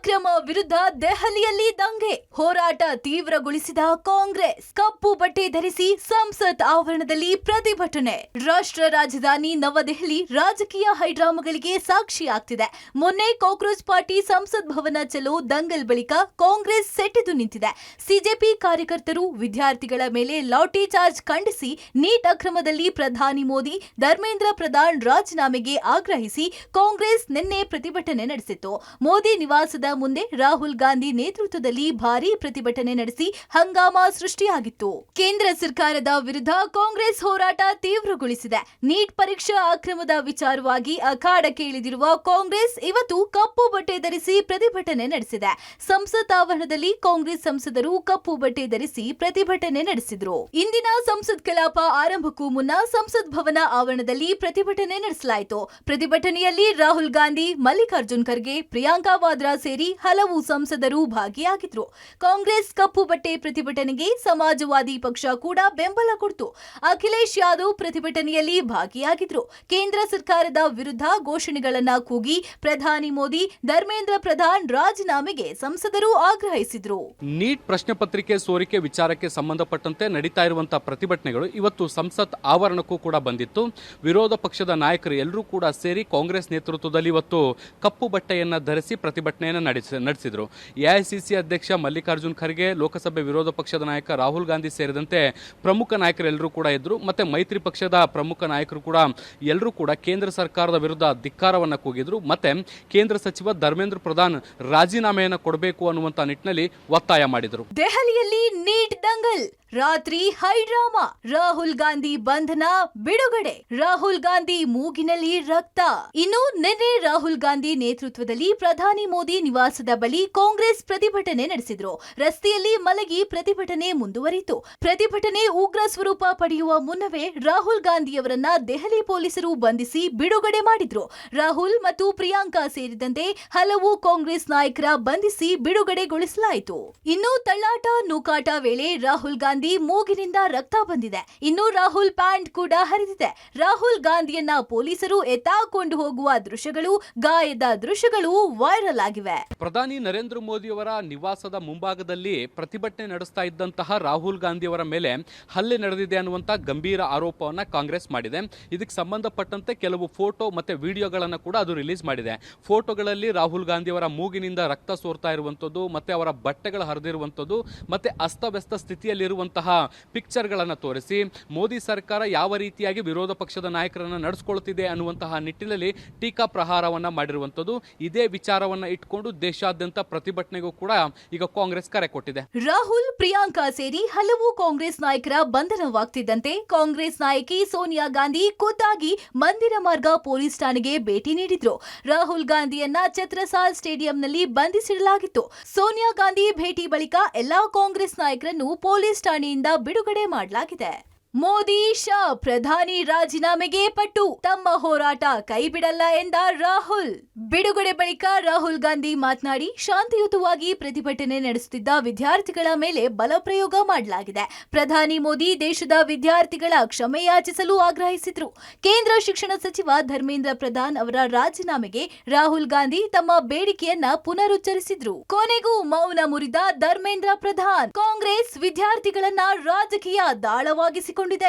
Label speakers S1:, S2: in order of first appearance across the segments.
S1: ಅಕ್ರಮ ವಿರುದ್ಧ ದೆಹಲಿಯಲ್ಲಿ ದಂಗೆ, ಹೋರಾಟ ತೀವ್ರಗೊಳಿಸಿದ ಕಾಂಗ್ರೆಸ್. ಕಪ್ಪು ಬಟ್ಟೆ ಧರಿಸಿ ಸಂಸತ್ ಆವರಣದಲ್ಲಿ ಪ್ರತಿಭಟನೆ. ರಾಷ್ಟ್ರ ರಾಜಧಾನಿ ನವದೆಹಲಿ ರಾಜಕೀಯ ಹೈಡ್ರಾಮಾಗಳಿಗೆ ಸಾಕ್ಷಿಯಾಗ್ತಿದೆ. ಮೊನ್ನೆ ಕಾಕ್ರೋಚ್ ಪಾರ್ಟಿ ಸಂಸತ್ ಭವನ ಚಲೋ ದಂಗಲ್ ಬಳಿಕ ಕಾಂಗ್ರೆಸ್ ಸೆಟೆದು ನಿಂತಿದೆ. ಸಿಜೆಪಿ ಕಾರ್ಯಕರ್ತರು ವಿದ್ಯಾರ್ಥಿಗಳ ಮೇಲೆ ಲಾಠಿ ಚಾರ್ಜ್ ಖಂಡಿಸಿ ನೀಟ್ ಅಕ್ರಮದಲ್ಲಿ ಪ್ರಧಾನಿ ಮೋದಿ, ಧರ್ಮೇಂದ್ರ ಪ್ರಧಾನ್ ರಾಜೀನಾಮೆಗೆ ಆಗ್ರಹಿಸಿ ಕಾಂಗ್ರೆಸ್ ನಿನ್ನೆ ಪ್ರತಿಭಟನೆ ನಡೆಸಿತ್ತು. ಮೋದಿ ನಿವಾಸದ ಮುಂದೆ ರಾಹುಲ್ ಗಾಂಧಿ ನೇತೃತ್ವದಲ್ಲಿ ಭಾರೀ ಪ್ರತಿಭಟನೆ ನಡೆಸಿ ಹಂಗಾಮ ಸೃಷ್ಟಿಯಾಗಿತ್ತು. ಕೇಂದ್ರ ಸರ್ಕಾರದ ವಿರುದ್ಧ ಕಾಂಗ್ರೆಸ್ ಹೋರಾಟ ತೀವ್ರಗೊಳಿಸಿದೆ. ನೀಟ್ ಪರೀಕ್ಷಾ ಅಕ್ರಮದ ವಿಚಾರವಾಗಿ ಅಖಾಡಕ್ಕೆ ಇಳಿದಿರುವ ಕಾಂಗ್ರೆಸ್ ಇವತ್ತು ಕಪ್ಪು ಬಟ್ಟೆ ಧರಿಸಿ ಪ್ರತಿಭಟನೆ ನಡೆಸಿದೆ. ಸಂಸತ್ ಆವರಣದಲ್ಲಿ ಕಾಂಗ್ರೆಸ್ ಸಂಸದರು ಕಪ್ಪು ಬಟ್ಟೆ ಧರಿಸಿ ಪ್ರತಿಭಟನೆ ನಡೆಸಿದ್ರು. ಇಂದಿನ ಸಂಸತ್ ಕಲಾಪ ಆರಂಭಕ್ಕೂ ಮುನ್ನ ಸಂಸತ್ ಭವನ ಆವರಣದಲ್ಲಿ ಪ್ರತಿಭಟನೆ ನಡೆಸಲಾಯಿತು. ಪ್ರತಿಭಟನೆಯಲ್ಲಿ ರಾಹುಲ್ ಗಾಂಧಿ, ಮಲ್ಲಿಕಾರ್ಜುನ್ ಖರ್ಗೆ, ಪ್ರಿಯಾಂಕಾ ವಾದ್ರಾ ಸೇರಿ ಹಲವು ಸಂಸದರು ಭಾಗಿಯಾಗಿದ್ರು. ಕಾಂಗ್ರೆಸ್ ಕಪ್ಪು ಬಟ್ಟೆ ಪ್ರತಿಭಟನೆಗೆ ಸಮಾಜವಾದಿ ಪಕ್ಷ ಕೂಡ ಬೆಂಬಲ ಕೊಡ್ತು. ಅಖಿಲೇಶ್ ಯಾದವ್ ಪ್ರತಿಭಟನೆಯಲ್ಲಿ ಭಾಗಿಯಾಗಿದ್ರು. ಕೇಂದ್ರ ಸರ್ಕಾರದ ವಿರುದ್ಧ ಘೋಷಣೆಗಳನ್ನ ಕೂಗಿ ಪ್ರಧಾನಿ ಮೋದಿ, ಧರ್ಮೇಂದ್ರ ಪ್ರಧಾನ್ ರಾಜೀನಾಮೆಗೆ ಸಂಸದರು ಆಗ್ರಹಿಸಿದ್ರು.
S2: ನೀಟ್ ಪ್ರಶ್ನೆ ಪತ್ರಿಕೆ ಸೋರಿಕೆ ವಿಚಾರಕ್ಕೆ ಸಂಬಂಧಪಟ್ಟಂತೆ ನಡೀತಾ ಇರುವಂತಹ ಪ್ರತಿಭಟನೆಗಳು ಇವತ್ತು ಸಂಸತ್ ಆವರಣಕ್ಕೂ ಕೂಡ ಬಂದಿತ್ತು. ವಿರೋಧ ಪಕ್ಷದ ನಾಯಕರು ಎಲ್ಲರೂ ಕೂಡ ಸೇರಿ ಕಾಂಗ್ರೆಸ್ ನೇತೃತ್ವದಲ್ಲಿ ಇವತ್ತು ಕಪ್ಪು ಬಟ್ಟೆಯನ್ನು ಧರಿಸಿ ಪ್ರತಿಭಟನೆಯನ್ನು ನಡೆಸಿದರು. ಎಐಸಿಸಿ ಅಧ್ಯಕ್ಷ ಮಲ್ಲಿಕಾರ್ಜುನ್ ಖರ್ಗೆ, ಲೋಕಸಭೆ ವಿರೋಧ ಪಕ್ಷದ ನಾಯಕ ರಾಹುಲ್ ಗಾಂಧಿ ಸೇರಿದಂತೆ ಪ್ರಮುಖ ನಾಯಕರೆಲ್ಲರೂ ಕೂಡ ಇದ್ದರು. ಮತ್ತೆ ಮೈತ್ರಿ ಪಕ್ಷದ ಪ್ರಮುಖ ನಾಯಕರು ಕೂಡ ಎಲ್ಲರೂ ಕೂಡ ಕೇಂದ್ರ ಸರ್ಕಾರದ ವಿರುದ್ಧ ಧಿಕ್ಕಾರವನ್ನು ಕೂಗಿದ್ರು. ಮತ್ತೆ ಕೇಂದ್ರ ಸಚಿವ ಧರ್ಮೇಂದ್ರ ಪ್ರಧಾನ್ ರಾಜೀನಾಮೆಯನ್ನು ಕೊಡಬೇಕು ಅನ್ನುವಂಥ ನಿಟ್ಟಿನಲ್ಲಿ ಒತ್ತಾಯ ಮಾಡಿದರು.
S1: ದೆಹಲಿಯಲ್ಲಿ ನೀಟ್ ದಂಗಲ್, ರಾತ್ರಿ ಹೈಡ್ರಾಮಾ, ರಾಹುಲ್ ಗಾಂಧಿ ಬಂಧನ, ಬಿಡುಗಡೆ, ರಾಹುಲ್ ಗಾಂಧಿ ಮೂಗಿನಲ್ಲಿ ರಕ್ತ. ಇನ್ನು ನಿನ್ನೆ ರಾಹುಲ್ ಗಾಂಧಿ ನೇತೃತ್ವದಲ್ಲಿ ಪ್ರಧಾನಿ ಮೋದಿ ನಿವಾಸದ ಬಳಿ ಕಾಂಗ್ರೆಸ್ ಪ್ರತಿಭಟನೆ ನಡೆಸಿದ್ರು. ರಸ್ತೆಯಲ್ಲಿ ಮಲಗಿ ಪ್ರತಿಭಟನೆ ಮುಂದುವರಿಯಿತು. ಪ್ರತಿಭಟನೆ ಉಗ್ರ ಸ್ವರೂಪ ಪಡೆಯುವ ಮುನ್ನವೇ ರಾಹುಲ್ ಗಾಂಧಿಯವರನ್ನ ದೆಹಲಿ ಪೊಲೀಸರು ಬಂಧಿಸಿ ಬಿಡುಗಡೆ ಮಾಡಿದ್ರು. ರಾಹುಲ್ ಮತ್ತು ಪ್ರಿಯಾಂಕಾ ಸೇರಿದಂತೆ ಹಲವು ಕಾಂಗ್ರೆಸ್ ನಾಯಕರ ಬಂಧಿಸಿ ಬಿಡುಗಡೆಗೊಳಿಸಲಾಯಿತು. ಇನ್ನು ತಳ್ಳಾಟ ನೂಕಾಟ ವೇಳೆ ರಾಹುಲ್ ಗಾಂಧಿ ಮೂಗಿನಿಂದ ರಕ್ತ ಬಂದಿದೆ. ಇನ್ನು ರಾಹುಲ್ ಪ್ಯಾಂಟ್ ಕೂಡ ಹರಿದಿದೆ. ರಾಹುಲ್ ಗಾಂಧಿಯನ್ನ ಪೊಲೀಸರು ಎತ್ತಾಕೊಂಡು ಹೋಗುವ ದೃಶ್ಯಗಳು, ಗಾಯದ ದೃಶ್ಯಗಳು ವೈರಲ್ ಆಗಿವೆ.
S2: ಪ್ರಧಾನಿ ನರೇಂದ್ರ ಮೋದಿಯವರ ನಿವಾಸದ ಮುಂಭಾಗದಲ್ಲಿ ಪ್ರತಿಭಟನೆ ನಡೆಸ್ತಾ ಇದ್ದಂತಹ ರಾಹುಲ್ ಗಾಂಧಿಯವರ ಮೇಲೆ ಹಲ್ಲೆ ನಡೆದಿದೆ ಅನ್ನುವಂಥ ಗಂಭೀರ ಆರೋಪವನ್ನು ಕಾಂಗ್ರೆಸ್ ಮಾಡಿದೆ. ಇದಕ್ಕೆ ಸಂಬಂಧಪಟ್ಟಂತೆ ಕೆಲವು ಫೋಟೋ ಮತ್ತೆ ವಿಡಿಯೋಗಳನ್ನು ಕೂಡ ಅದು ರಿಲೀಸ್ ಮಾಡಿದೆ. ಫೋಟೋಗಳಲ್ಲಿ ರಾಹುಲ್ ಗಾಂಧಿಯವರ ಮೂಗಿನಿಂದ ರಕ್ತ ಸೋರ್ತಾ ಇರುವಂಥದ್ದು, ಮತ್ತೆ ಅವರ ಬಟ್ಟೆಗಳು ಹರಿದಿರುವಂಥದ್ದು, ಮತ್ತೆ ಅಸ್ತವ್ಯಸ್ತ ಸ್ಥಿತಿಯಲ್ಲಿರುವಂತಹ ಪಿಕ್ಚರ್ಗಳನ್ನು ತೋರಿಸಿ ಮೋದಿ ಸರ್ಕಾರ ಯಾವ ರೀತಿಯಾಗಿ ವಿರೋಧ ಪಕ್ಷದ ನಾಯಕರನ್ನು ನಡೆಸಿಕೊಳ್ಳುತ್ತಿದೆ ಅನ್ನುವಂತಹ ನಿಟ್ಟಿನಲ್ಲಿ ಟೀಕಾ ಪ್ರಹಾರವನ್ನ ಮಾಡಿರುವಂಥದ್ದು. ಇದೇ ವಿಚಾರವನ್ನ ಇಟ್ಕೊಂಡು ದೇಶಾದ್ಯಂತ ಪ್ರತಿಭಟನೆಗೂ ಕೂಡ ಈಗ ಕಾಂಗ್ರೆಸ್ ಕರೆ ಕೊಟ್ಟಿದೆ.
S1: ರಾಹುಲ್, ಪ್ರಿಯಾಂಕಾ ಸೇರಿ ಹಲವು ಕಾಂಗ್ರೆಸ್ ನಾಯಕರ ಬಂಧನವಾಗ್ತಿದ್ದಂತೆ ಕಾಂಗ್ರೆಸ್ ನಾಯಕಿ ಸೋನಿಯಾ ಗಾಂಧಿ ಖುದ್ದಾಗಿ ಮಂದಿರ ಮಾರ್ಗ ಪೊಲೀಸ್ ಠಾಣೆಗೆ ಭೇಟಿ ನೀಡಿದ್ರು. ರಾಹುಲ್ ಗಾಂಧಿಯನ್ನ ಛತ್ರಸಾಲ್ ಸ್ಟೇಡಿಯಂನಲ್ಲಿ ಬಂಧಿಸಿಡಲಾಗಿತ್ತು. ಸೋನಿಯಾ ಗಾಂಧಿ ಭೇಟಿ ಬಳಿಕ ಎಲ್ಲಾ ಕಾಂಗ್ರೆಸ್ ನಾಯಕರನ್ನು ಪೊಲೀಸ್ ಠಾಣೆಯಿಂದ ಬಿಡುಗಡೆ ಮಾಡಲಾಗಿದೆ. ಮೋದಿ, ಶಾ ಪ್ರಧಾನಿ ರಾಜೀನಾಮೆಗೆ ಪಟ್ಟು, ತಮ್ಮ ಹೋರಾಟ ಕೈಬಿಡಲ್ಲ ಎಂದ ರಾಹುಲ್. ಬಿಡುಗಡೆ ಬಳಿಕ ರಾಹುಲ್ ಗಾಂಧಿ ಮಾತನಾಡಿ, ಶಾಂತಿಯುತವಾಗಿ ಪ್ರತಿಭಟನೆ ನಡೆಸುತ್ತಿದ್ದ ವಿದ್ಯಾರ್ಥಿಗಳ ಮೇಲೆ ಬಲಪ್ರಯೋಗ ಮಾಡಲಾಗಿದೆ. ಪ್ರಧಾನಿ ಮೋದಿ ದೇಶದ ವಿದ್ಯಾರ್ಥಿಗಳ ಕ್ಷಮೆ ಯಾಚಿಸಲು ಆಗ್ರಹಿಸಿದ್ರು. ಕೇಂದ್ರ ಶಿಕ್ಷಣ ಸಚಿವ ಧರ್ಮೇಂದ್ರ ಪ್ರಧಾನ್ ಅವರ ರಾಜೀನಾಮೆಗೆ ರಾಹುಲ್ ಗಾಂಧಿ ತಮ್ಮ ಬೇಡಿಕೆಯನ್ನ ಪುನರುಚ್ಚರಿಸಿದ್ರು. ಕೊನೆಗೂ ಮೌನ ಮುರಿದ ಧರ್ಮೇಂದ್ರ ಪ್ರಧಾನ್. ಕಾಂಗ್ರೆಸ್ ವಿದ್ಯಾರ್ಥಿಗಳನ್ನ ರಾಜಕೀಯ ದಾಳವಾಗಿಸಿಕೊಂಡಿದೆ.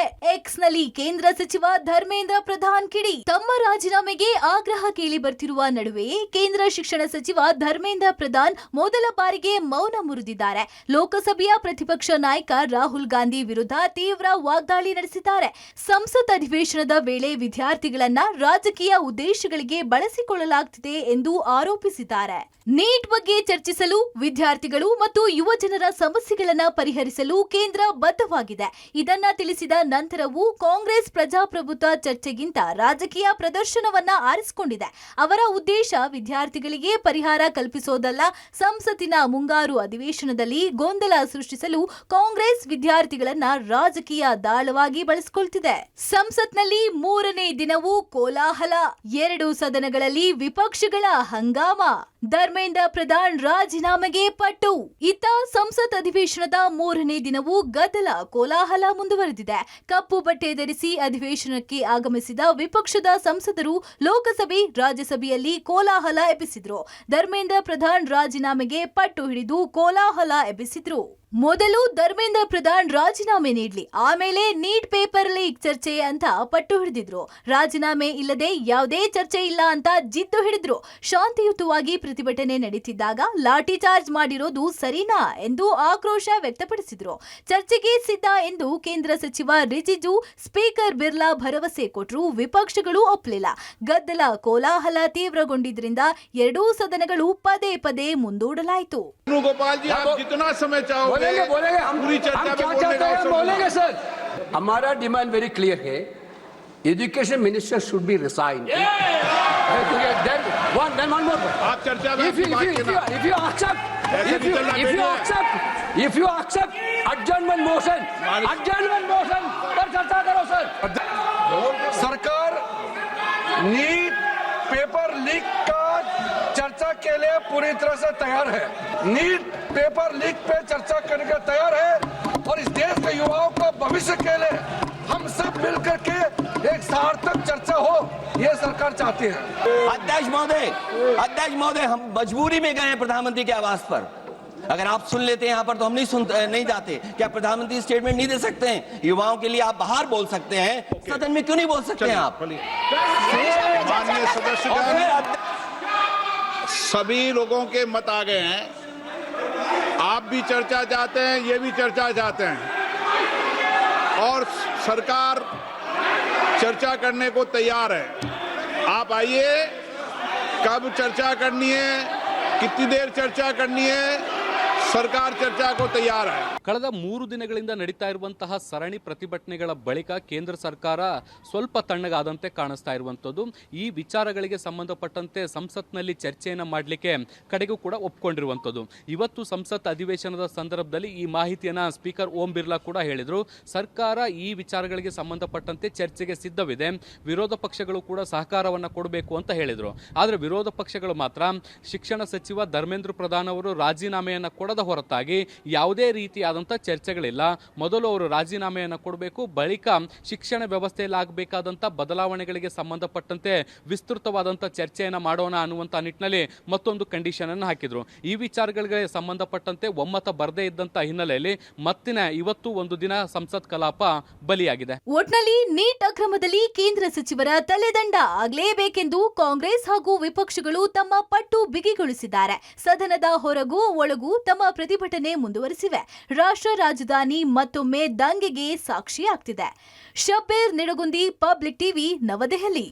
S1: ಎಕ್ಸ್ ನಲ್ಲಿ ಕೇಂದ್ರ ಸಚಿವ ಧರ್ಮೇಂದ್ರ ಪ್ರಧಾನ್ ಕಿಡಿ. ತಮ್ಮ ರಾಜೀನಾಮೆಗೆ ಆಗ್ರಹ ಕೇಳಿ ಬರ್ತಿರುವ ನಡುವೆಯೇ ಕೇಂದ್ರ ಶಿಕ್ಷಣ ಸಚಿವ ಧರ್ಮೇಂದ್ರ ಪ್ರಧಾನ್ ಮೊದಲ ಬಾರಿಗೆ ಮೌನ ಮುರಿದಿದ್ದಾರೆ. ಲೋಕಸಭೆಯ ಪ್ರತಿಪಕ್ಷ ನಾಯಕ ರಾಹುಲ್ ಗಾಂಧಿ ವಿರುದ್ಧ ತೀವ್ರ ವಾಗ್ದಾಳಿ ನಡೆಸಿದ್ದಾರೆ. ಸಂಸತ್ ಅಧಿವೇಶನದ ವೇಳೆ ವಿದ್ಯಾರ್ಥಿಗಳನ್ನ ರಾಜಕೀಯ ಉದ್ದೇಶಗಳಿಗೆ ಬಳಸಿಕೊಳ್ಳಲಾಗುತ್ತಿದೆ ಎಂದು ಆರೋಪಿಸಿದ್ದಾರೆ. ನೀಟ್ ಬಗ್ಗೆ ಚರ್ಚಿಸಲು, ವಿದ್ಯಾರ್ಥಿಗಳು ಮತ್ತು ಯುವ ಜನರ ಸಮಸ್ಯೆಗಳನ್ನು ಪರಿಹರಿಸಲು ಕೇಂದ್ರ ಬದ್ಧವಾಗಿದೆ. ಇದನ್ನ ತಿಳಿಸಿದ ನಂತರವೂ ಕಾಂಗ್ರೆಸ್ ಪ್ರಜಾಪ್ರಭುತ್ವ ಚರ್ಚೆಗಿಂತ ರಾಜಕೀಯ ಪ್ರದರ್ಶನವನ್ನ ಆರಿಸಿಕೊಂಡಿದೆ. ಅವರ ಉದ್ದೇಶ ವಿದ್ಯಾರ್ಥಿಗಳಿಗೆ ಪರಿಹಾರ ಕಲ್ಪಿಸೋದಲ್ಲ. ಸಂಸತ್ತಿನ ಮುಂಗಾರು ಅಧಿವೇಶನದಲ್ಲಿ ಗೊಂದಲ ಸೃಷ್ಟಿಸಲು ಕಾಂಗ್ರೆಸ್ ವಿದ್ಯಾರ್ಥಿಗಳನ್ನ ರಾಜಕೀಯ ದಾಳವಾಗಿ ಬಳಸಿಕೊಳ್ತಿದೆ. ಸಂಸತ್ನಲ್ಲಿ ಮೂರನೇ ದಿನವೂ ಕೋಲಾಹಲ, ಎರಡು ಸದನಗಳಲ್ಲಿ ವಿಪಕ್ಷಗಳ ಹಂಗಾಮ. ಧರ್ಮೇಂದ್ರ ಪ್ರಧಾನ್ ರಾಜೀನಾಮೆಗೆ ಪಟ್ಟು. ಇತ್ತ ಸಂಸತ್ ಅಧಿವೇಶನದ ಮೂರನೇ ದಿನವೂ ಗದ್ದಲ, ಕೋಲಾಹಲ ಮುಂದುವರೆದಿದೆ. ನಡೆದಿದೆ. ಕಪ್ಪು ಬಟ್ಟೆ ಧರಿಸಿ ಅಧಿವೇಶನಕ್ಕೆ ಆಗಮಿಸಿದ ವಿಪಕ್ಷದ ಸಂಸದರು ಲೋಕಸಭೆ ರಾಜ್ಯಸಭೆಯಲ್ಲಿ ಕೋಲಾಹಲ ಎಬ್ಬಿಸಿದ್ರು. ಧರ್ಮೇಂದ್ರ ಪ್ರಧಾನ್ ರಾಜೀನಾಮೆಗೆ ಪಟ್ಟು ಹಿಡಿದು ಕೋಲಾಹಲ ಎಬ್ಬಿಸಿದ್ರು. ಮೊದಲು ಧರ್ಮೇಂದ್ರ ಪ್ರಧಾನ್ ರಾಜೀನಾಮೆ ನೀಡಲಿ, ಆಮೇಲೆ ನೀಟ್ ಪೇಪರ್ ಲೀಕ್ ಚರ್ಚೆ ಅಂತ ಪಟ್ಟು ಹಿಡಿದಿದ್ರು. ರಾಜೀನಾಮೆ ಇಲ್ಲದೆ ಯಾವುದೇ ಚರ್ಚೆ ಇಲ್ಲ ಅಂತ ಜಿದ್ದು ಹಿಡಿದ್ರು. ಶಾಂತಿಯುತವಾಗಿ ಪ್ರತಿಭಟನೆ ನಡೀತಿದ್ದಾಗ ಲಾಠಿ ಚಾರ್ಜ್ ಮಾಡಿರೋದು ಸರಿನಾ ಎಂದು ಆಕ್ರೋಶ ವ್ಯಕ್ತಪಡಿಸಿದ್ರು. ಚರ್ಚೆಗೆ ಸಿದ್ಧ ಎಂದು ಕೇಂದ್ರ ಸಚಿವ ರಿಜಿಜು, ಸ್ಪೀಕರ್ ಬಿರ್ಲಾ ಭರವಸೆ ಕೊಟ್ಟರು. ವಿಪಕ್ಷಗಳು ಒಪ್ಪಲಿಲ್ಲ. ಗದ್ದಲ ಕೋಲಾಹಲ ತೀವ್ರಗೊಂಡಿದ್ರಿಂದ ಎರಡೂ ಸದನಗಳು ಪದೇ ಪದೇ ಮುಂದೂಡಲಾಯಿತು.
S3: गोपाल जी, आप जितना समय चाहोगे
S4: बोलेंगे हम
S3: पूरी चर्चा
S4: हम
S3: में
S4: क्या
S3: बोलने
S4: चाहते
S3: का
S4: हैं
S3: अवसर
S4: बोलेंगे
S3: दूंगा।
S4: सर। हमारा डिमांड वेरी क्लियर है, education minister should be resign. then one more.
S3: आप चर्चा में
S4: If you accept
S3: ऐसे नहीं चलना चाहिए।
S4: if you accept adjournment motion पर चर्चा करो सर।
S5: सरकार नीट पेपर लीक का चर्चा के लिए पूरी तरह से तैयार है। नीट पेपर लीक पे चर्चा करने के तैयार है और इस देश के युवाओं का भविष्य के लिए हम सब मिलकर के एक सार्थक चर्चा हो, ये सरकार चाहती है।
S6: अध्यक्ष महोदय, हम मजबूरी में गए हैं प्रधानमंत्री के आवास पर। अगर आप सुन लेते हैं यहाँ पर तो हम नहीं जाते। क्या प्रधानमंत्री स्टेटमेंट नहीं दे सकते हैं? युवाओं के लिए आप बाहर बोल सकते हैं, सदन में क्यों नहीं बोल सकते हैं आप?
S3: माननीय सदस्यगण, सभी लोगों के मत आ गए हैं। आप भी चर्चा चाहते हैं, ये भी चर्चा चाहते हैं और सरकार चर्चा करने को तैयार है। आप आइए, कब चर्चा करनी है, कितनी देर चर्चा करनी है, ಸರ್ಕಾರ ಚರ್ಚಾಕ್ಕೂ ತಯಾರ.
S2: ಕಳೆದ 3 ದಿನಗಳಿಂದ ನಡೀತಾ ಇರುವಂತಹ ಸರಣಿ ಪ್ರತಿಭಟನೆಗಳ ಬಳಿಕ ಕೇಂದ್ರ ಸರ್ಕಾರ ಸ್ವಲ್ಪ ತಣ್ಣಗಾದಂತೆ ಕಾಣಿಸ್ತಾ ಇರುವಂತದ್ದು. ಈ ವಿಚಾರಗಳಿಗೆ ಸಂಬಂಧಪಟ್ಟಂತೆ ಸಂಸತ್ನಲ್ಲಿ ಚರ್ಚೆಯನ್ನು ಮಾಡಲಿಕ್ಕೆ ಕಡೆಗೂ ಕೂಡ ಒಪ್ಕೊಂಡಿರುವಂತದ್ದು. ಇವತ್ತು ಸಂಸತ್ ಅಧಿವೇಶನದ ಸಂದರ್ಭದಲ್ಲಿ ಈ ಮಾಹಿತಿಯನ್ನ ಸ್ಪೀಕರ್ ಓಂ ಬಿರ್ಲಾ ಕೂಡ ಹೇಳಿದ್ರು. ಸರ್ಕಾರ ಈ ವಿಚಾರಗಳಿಗೆ ಸಂಬಂಧಪಟ್ಟಂತೆ ಚರ್ಚೆಗೆ ಸಿದ್ಧವಿದೆ, ವಿರೋಧ ಪಕ್ಷಗಳು ಕೂಡ ಸಹಕಾರವನ್ನ ಕೊಡಬೇಕು ಅಂತ ಹೇಳಿದ್ರು. ಆದರೆ ವಿರೋಧ ಪಕ್ಷಗಳು ಮಾತ್ರ ಶಿಕ್ಷಣ ಸಚಿವ ಧರ್ಮೇಂದ್ರ ಪ್ರಧಾನ್ ಅವರು ರಾಜೀನಾಮೆಯನ್ನ ಕೊಡದ ಹೊರತಾಗಿ ಯಾವುದೇ ರೀತಿಯಾದಂಥ ಚರ್ಚೆಗಳಿಲ್ಲ. ಮೊದಲು ಅವರು ರಾಜೀನಾಮೆಯನ್ನು ಕೊಡಬೇಕು, ಬಳಿಕ ಶಿಕ್ಷಣ ವ್ಯವಸ್ಥೆಯಲ್ಲಿ ಆಗಬೇಕಾದಂಥ ಬದಲಾವಣೆಗಳಿಗೆ ಸಂಬಂಧಪಟ್ಟಂತೆ ವಿಸ್ತೃತವಾದಂಥ ಚರ್ಚೆಯನ್ನು ಮಾಡೋಣ ಅನ್ನುವಂಥ ನಿಟ್ಟಿನಲ್ಲಿ ಮತ್ತೊಂದು ಕಂಡೀಷನ್ ಅನ್ನು ಹಾಕಿದ್ರು. ಈ ವಿಚಾರಗಳಿಗೆ ಸಂಬಂಧಪಟ್ಟಂತೆ ಒಮ್ಮತ ಬರದೇ ಇದ್ದಂಥ ಹಿನ್ನೆಲೆಯಲ್ಲಿ ಇವತ್ತು ಒಂದು ದಿನ ಸಂಸತ್ ಕಲಾಪ ಬಲಿಯಾಗಿದೆ.
S1: ಒಟ್ನಲ್ಲಿ ನೀಟ್ ಅಕ್ರಮದಲ್ಲಿ ಕೇಂದ್ರ ಸಚಿವರ ತಲೆದಂಡ ಆಗಲೇಬೇಕೆಂದು ಕಾಂಗ್ರೆಸ್ ಹಾಗೂ ವಿಪಕ್ಷಗಳು ತಮ್ಮ ಪಟ್ಟು ಬಿಗಿಗೊಳಿಸಿದ್ದಾರೆ. ಸದನದ ಹೊರಗೂ ಒಳಗೂ ತಮ್ಮ ಪ್ರತಿಭಟನೆ ಮುಂದುವರೆಸಿವೆ. ರಾಷ್ಟ್ರ ರಾಜಧಾನಿ ಮತ್ತೊಮ್ಮೆ ದಂಗೆಗೆ ಸಾಕ್ಷಿಯಾಗ್ತಿದೆ. ಶಬ್ಬೀರ್ ನಿಡಗುಂದಿ, ಪಬ್ಲಿಕ್ ಟಿವಿ, ನವದೆಹಲಿ.